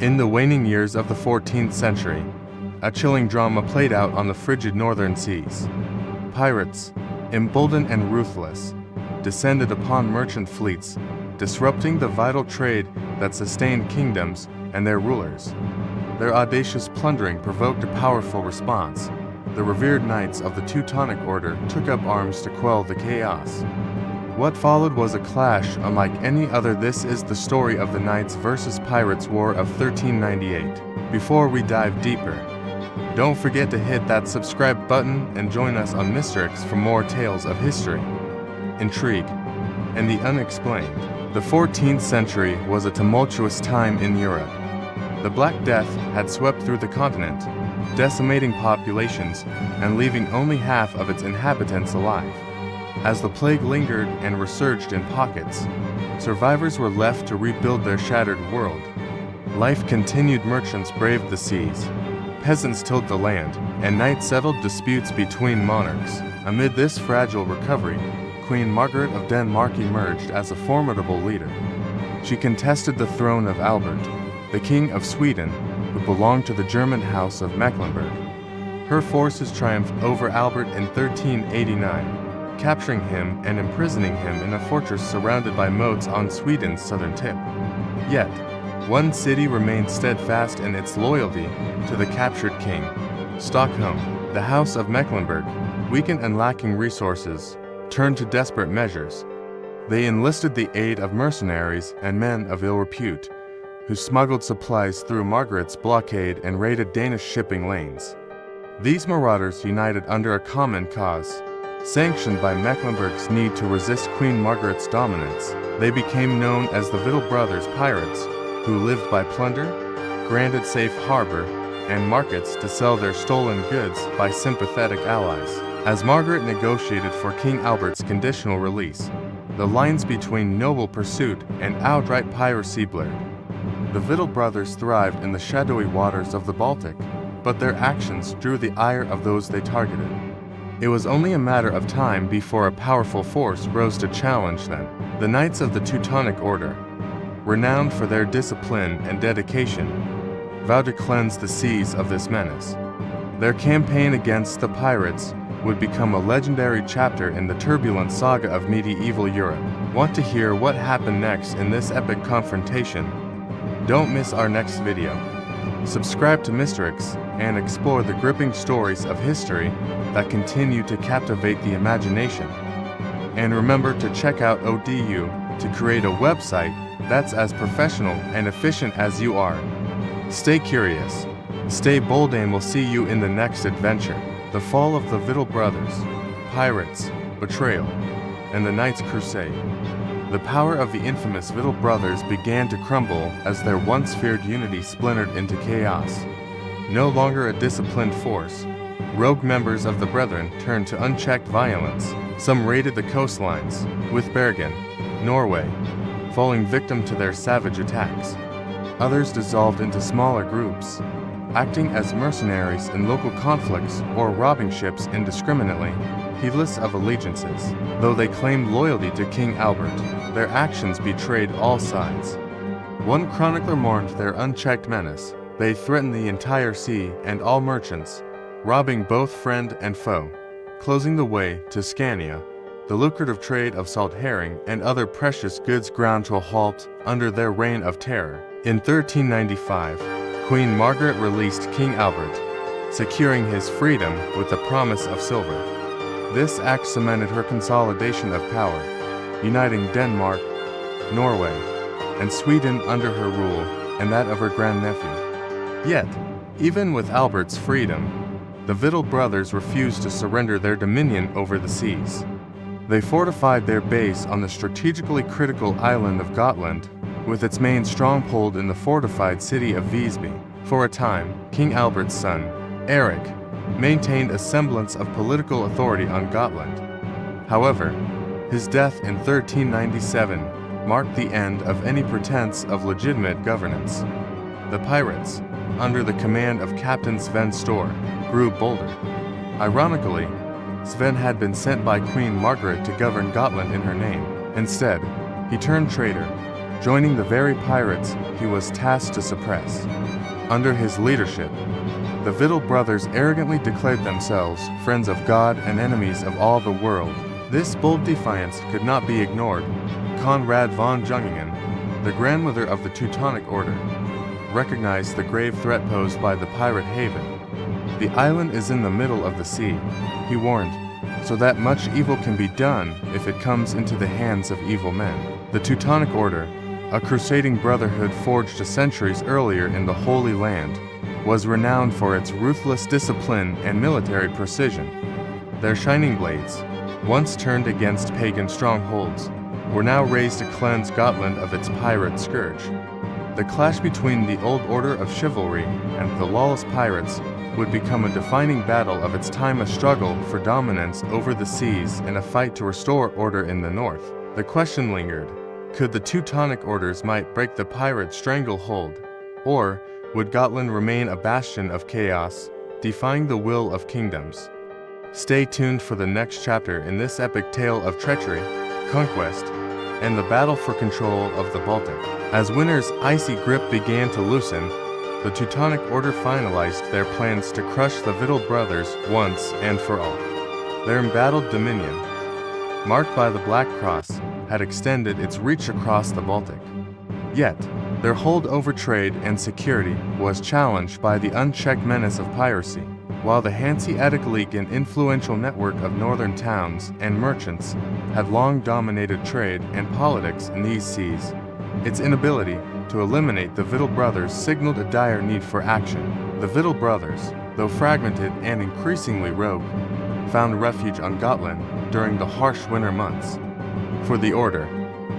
In the waning years of the 14th century, a chilling drama played out on the frigid northern seas. Pirates, emboldened and ruthless, descended upon merchant fleets, disrupting the vital trade that sustained kingdoms and their rulers. Their audacious plundering provoked a powerful response. The revered knights of the Teutonic Order took up arms to quell the chaos. What followed was a clash unlike any other. This is the story of the Knights versus Pirates War of 1398. Before we dive deeper, don't forget to hit that subscribe button and join us on MysteryX for more tales of history, intrigue, and the unexplained. The 14th century was a tumultuous time in Europe. The Black Death had swept through the continent, decimating populations and leaving only half of its inhabitants alive. As the plague lingered and resurged in pockets, survivors were left to rebuild their shattered world. Life continued. Merchants braved the seas, peasants tilled the land, and knights settled disputes between monarchs. Amid this fragile recovery, Queen Margaret of Denmark emerged as a formidable leader. She contested the throne of Albert, the King of Sweden, who belonged to the German House of Mecklenburg. Her forces triumphed over Albert in 1389, capturing him and imprisoning him in a fortress surrounded by moats on Sweden's southern tip. Yet, one city remained steadfast in its loyalty to the captured king: Stockholm. The House of Mecklenburg, weakened and lacking resources, turned to desperate measures. They enlisted the aid of mercenaries and men of ill repute, who smuggled supplies through Margaret's blockade and raided Danish shipping lanes. These marauders united under a common cause. Sanctioned by Mecklenburg's need to resist Queen Margaret's dominance, they became known as the Little Brothers Pirates, who lived by plunder, granted safe harbor, and markets to sell their stolen goods by sympathetic allies. As Margaret negotiated for King Albert's conditional release, the lines between noble pursuit and outright piracy blurred. The Little Brothers thrived in the shadowy waters of the Baltic, but their actions drew the ire of those they targeted. It was only a matter of time before a powerful force rose to challenge them. The Knights of the Teutonic Order, renowned for their discipline and dedication, vowed to cleanse the seas of this menace. Their campaign against the pirates would become a legendary chapter in the turbulent saga of medieval Europe. Want to hear what happened next in this epic confrontation? Don't miss our next video. Subscribe to MysteryX and explore the gripping stories of history that continue to captivate the imagination. And remember to check out ODU to create a website that's as professional and efficient as you are. Stay curious, stay bold, and we'll see you in the next adventure. The fall of the Little Brothers, pirates, betrayal, and the Knights' Crusade. The power of the infamous Little Brothers began to crumble as their once feared unity splintered into chaos. No longer a disciplined force, rogue members of the Brethren turned to unchecked violence. Some raided the coastlines, with Bergen, Norway, falling victim to their savage attacks. Others dissolved into smaller groups, acting as mercenaries in local conflicts or robbing ships indiscriminately, heedless of allegiances. Though they claimed loyalty to King Albert, their actions betrayed all sides. One chronicler mourned their unchecked menace. They threatened the entire sea and all merchants, robbing both friend and foe, closing the way to Scania. The lucrative trade of salt herring and other precious goods ground to a halt under their reign of terror. In 1395, Queen Margaret released King Albert, securing his freedom with the promise of silver. This act cemented her consolidation of power, uniting Denmark, Norway, and Sweden under her rule and that of her grandnephew. Yet, even with Albert's freedom, the Little Brothers refused to surrender their dominion over the seas. They fortified their base on the strategically critical island of Gotland, with its main stronghold in the fortified city of Visby. For a time, King Albert's son, Eric, maintained a semblance of political authority on Gotland. However, his death in 1397 marked the end of any pretense of legitimate governance. The pirates, under the command of Captain Sven Storr, grew bolder. Ironically, Sven had been sent by Queen Margaret to govern Gotland in her name. Instead, he turned traitor, joining the very pirates he was tasked to suppress. Under his leadership, the Vittel brothers arrogantly declared themselves friends of God and enemies of all the world. This bold defiance could not be ignored. Conrad von Jungingen, the grandmother of the Teutonic Order, recognized the grave threat posed by the pirate haven. The island is in the middle of the sea, he warned, so that much evil can be done if it comes into the hands of evil men. The Teutonic Order, a crusading brotherhood forged centuries earlier in the Holy Land, was renowned for its ruthless discipline and military precision. Their shining blades, once turned against pagan strongholds, were now raised to cleanse Gotland of its pirate scourge. The clash between the old order of chivalry and the lawless pirates would become a defining battle of its time, a struggle for dominance over the seas and a fight to restore order in the north. The question lingered: could the Teutonic Order's might break the pirate stranglehold, or would Gotland remain a bastion of chaos, defying the will of kingdoms? Stay tuned for the next chapter in this epic tale of treachery, conquest, and the battle for control of the Baltic. As winter's icy grip began to loosen, the Teutonic Order finalized their plans to crush the Vittel brothers once and for all. Their embattled dominion, marked by the Black Cross, had extended its reach across the Baltic. Yet, their hold over trade and security was challenged by the unchecked menace of piracy. While the Hanseatic League, an influential network of northern towns and merchants, had long dominated trade and politics in these seas, its inability to eliminate the Vittel brothers signaled a dire need for action. The Vittel brothers, though fragmented and increasingly rogue, found refuge on Gotland during the harsh winter months. For the Order,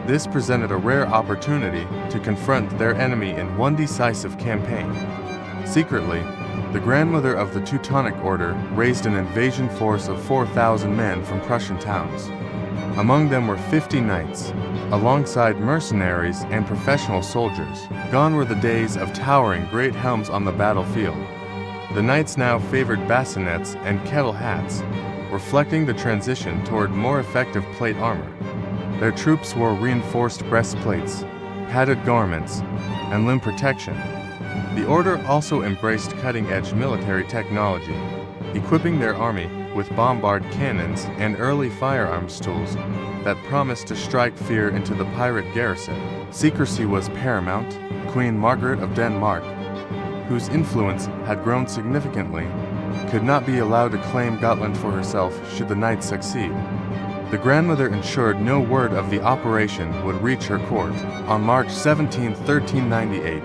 this presented a rare opportunity to confront their enemy in one decisive campaign. Secretly, the grandmother of the Teutonic Order raised an invasion force of 4,000 men from Prussian towns. Among them were 50 knights, alongside mercenaries and professional soldiers. Gone were the days of towering great helms on the battlefield. The knights now favored bassinets and kettle hats, reflecting the transition toward more effective plate armor. Their troops wore reinforced breastplates, padded garments, and limb protection. The Order also embraced cutting-edge military technology, equipping their army with bombard cannons and early firearms tools that promised to strike fear into the pirate garrison. Secrecy was paramount. Queen Margaret of Denmark, whose influence had grown significantly, could not be allowed to claim Gotland for herself should the knights succeed. The grandmother ensured no word of the operation would reach her court. On March 17, 1398,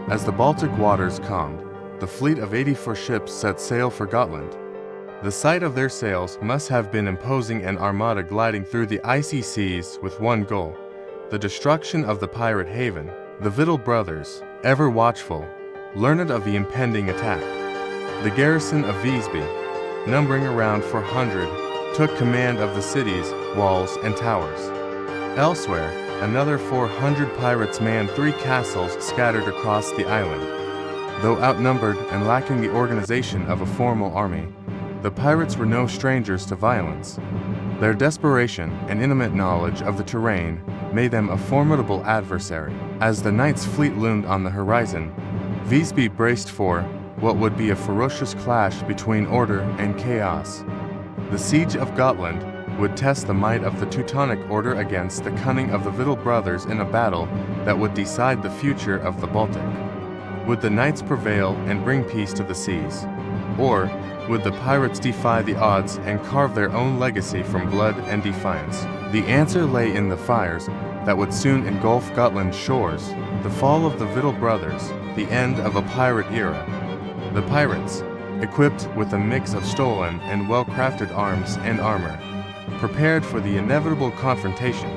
as the Baltic waters calmed, the fleet of 84 ships set sail for Gotland. The sight of their sails must have been imposing, an armada gliding through the icy seas with one goal: the destruction of the pirate haven. The Vittel brothers, ever watchful, learned of the impending attack. The garrison of Visby, numbering around 400, took command of the city's walls and towers. Elsewhere, another 400 pirates manned 3 castles scattered across the island. Though outnumbered and lacking the organization of a formal army, the pirates were no strangers to violence. Their desperation and intimate knowledge of the terrain made them a formidable adversary. As the knights' fleet loomed on the horizon, Visby braced for what would be a ferocious clash between order and chaos. The siege of Gotland would test the might of the Teutonic Order against the cunning of the Vittel brothers in a battle that would decide the future of the Baltic. Would the knights prevail and bring peace to the seas? Or would the pirates defy the odds and carve their own legacy from blood and defiance? The answer lay in the fires that would soon engulf Gotland's shores, the fall of the Vittel brothers, the end of a pirate era. The pirates, equipped with a mix of stolen and well-crafted arms and armor, prepared for the inevitable confrontation.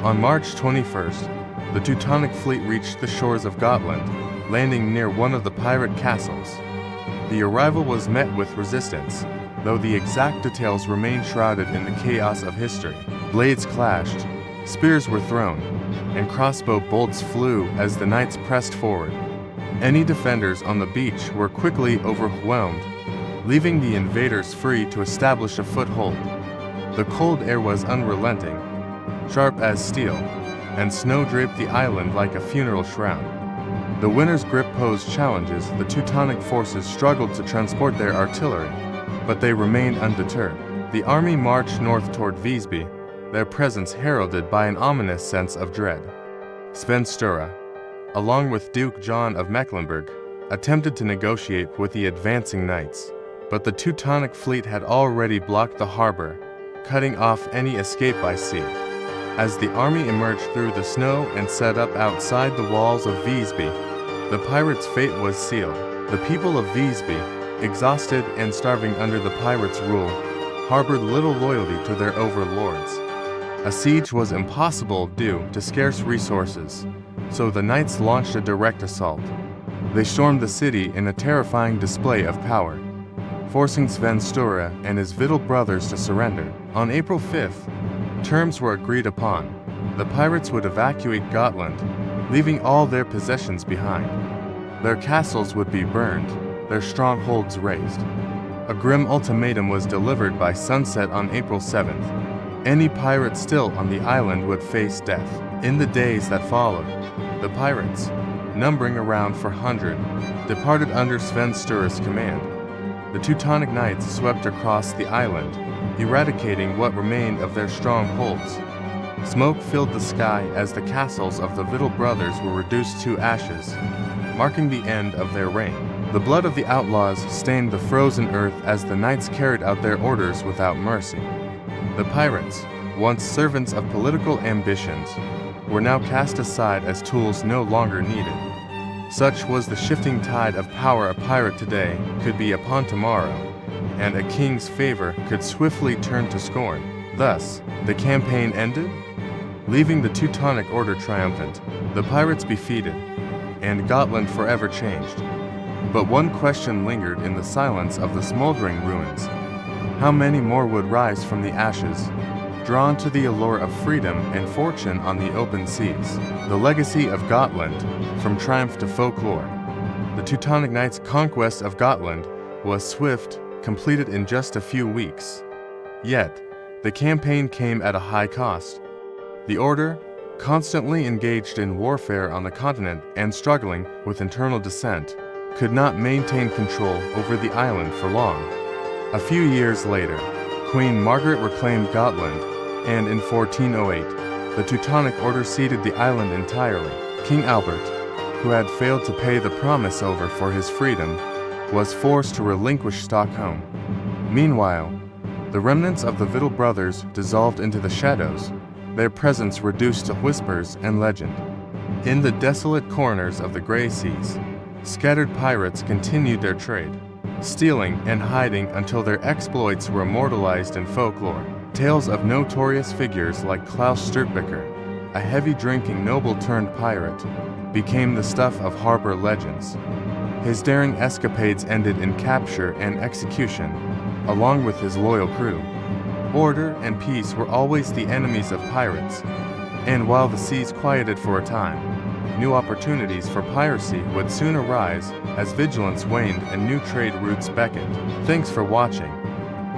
On March 21st, the Teutonic fleet reached the shores of Gotland, landing near one of the pirate castles. The arrival was met with resistance, though the exact details remain shrouded in the chaos of history. Blades clashed, spears were thrown, and crossbow bolts flew as the knights pressed forward. Any defenders on the beach were quickly overwhelmed, leaving the invaders free to establish a foothold. The cold air was unrelenting, sharp as steel, and snow draped the island like a funeral shroud. The winter's grip posed challenges. The Teutonic forces struggled to transport their artillery, but they remained undeterred. The army marched north toward Visby, their presence heralded by an ominous sense of dread. Sven Sture, along with Duke John of Mecklenburg, attempted to negotiate with the advancing knights, but the Teutonic fleet had already blocked the harbor, cutting off any escape by sea. As the army emerged through the snow and set up outside the walls of Visby, the pirates' fate was sealed. The people of Visby, exhausted and starving under the pirates' rule, harbored little loyalty to their overlords. A siege was impossible due to scarce resources, so the knights launched a direct assault. They stormed the city in a terrifying display of power, forcing Sven Sture and his Vittel brothers to surrender. On April 5th, terms were agreed upon. The pirates would evacuate Gotland, leaving all their possessions behind. Their castles would be burned, their strongholds razed. A grim ultimatum was delivered by sunset on April 7th. Any pirate still on the island would face death. In the days that followed, the pirates, numbering around 400, departed under Sven Sture's command. The Teutonic Knights swept across the island, eradicating what remained of their strongholds. Smoke filled the sky as the castles of the Vittel brothers were reduced to ashes, marking the end of their reign. The blood of the outlaws stained the frozen earth as the knights carried out their orders without mercy. The pirates, once servants of political ambitions, were now cast aside as tools no longer needed. Such was the shifting tide of power. A pirate today could be upon tomorrow, and a king's favor could swiftly turn to scorn. Thus, the campaign ended, leaving the Teutonic Order triumphant, the pirates defeated, and Gotland forever changed. But one question lingered in the silence of the smoldering ruins. How many more would rise from the ashes, drawn to the allure of freedom and fortune on the open seas? The legacy of Gotland, from triumph to folklore. The Teutonic Knights' conquest of Gotland was swift, completed in just a few weeks. Yet, the campaign came at a high cost. The Order, constantly engaged in warfare on the continent and struggling with internal dissent, could not maintain control over the island for long. A few years later, Queen Margaret reclaimed Gotland, and in 1408, the Teutonic Order ceded the island entirely. King Albert, who had failed to pay the promise over for his freedom, was forced to relinquish Stockholm. Meanwhile, the remnants of the Vittel brothers dissolved into the shadows, their presence reduced to whispers and legend. In the desolate corners of the Grey Seas, scattered pirates continued their trade, stealing and hiding until their exploits were immortalized in folklore. Tales of notorious figures like Klaus Störtebeker, a heavy-drinking noble-turned-pirate, became the stuff of harbor legends. His daring escapades ended in capture and execution, along with his loyal crew. Order and peace were always the enemies of pirates, and while the seas quieted for a time, new opportunities for piracy would soon arise as vigilance waned and new trade routes beckoned. Thanks for watching,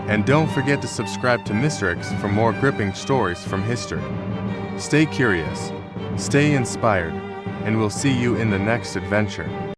and don't forget to subscribe to MysteryX for more gripping stories from history. Stay curious, stay inspired, and we'll see you in the next adventure.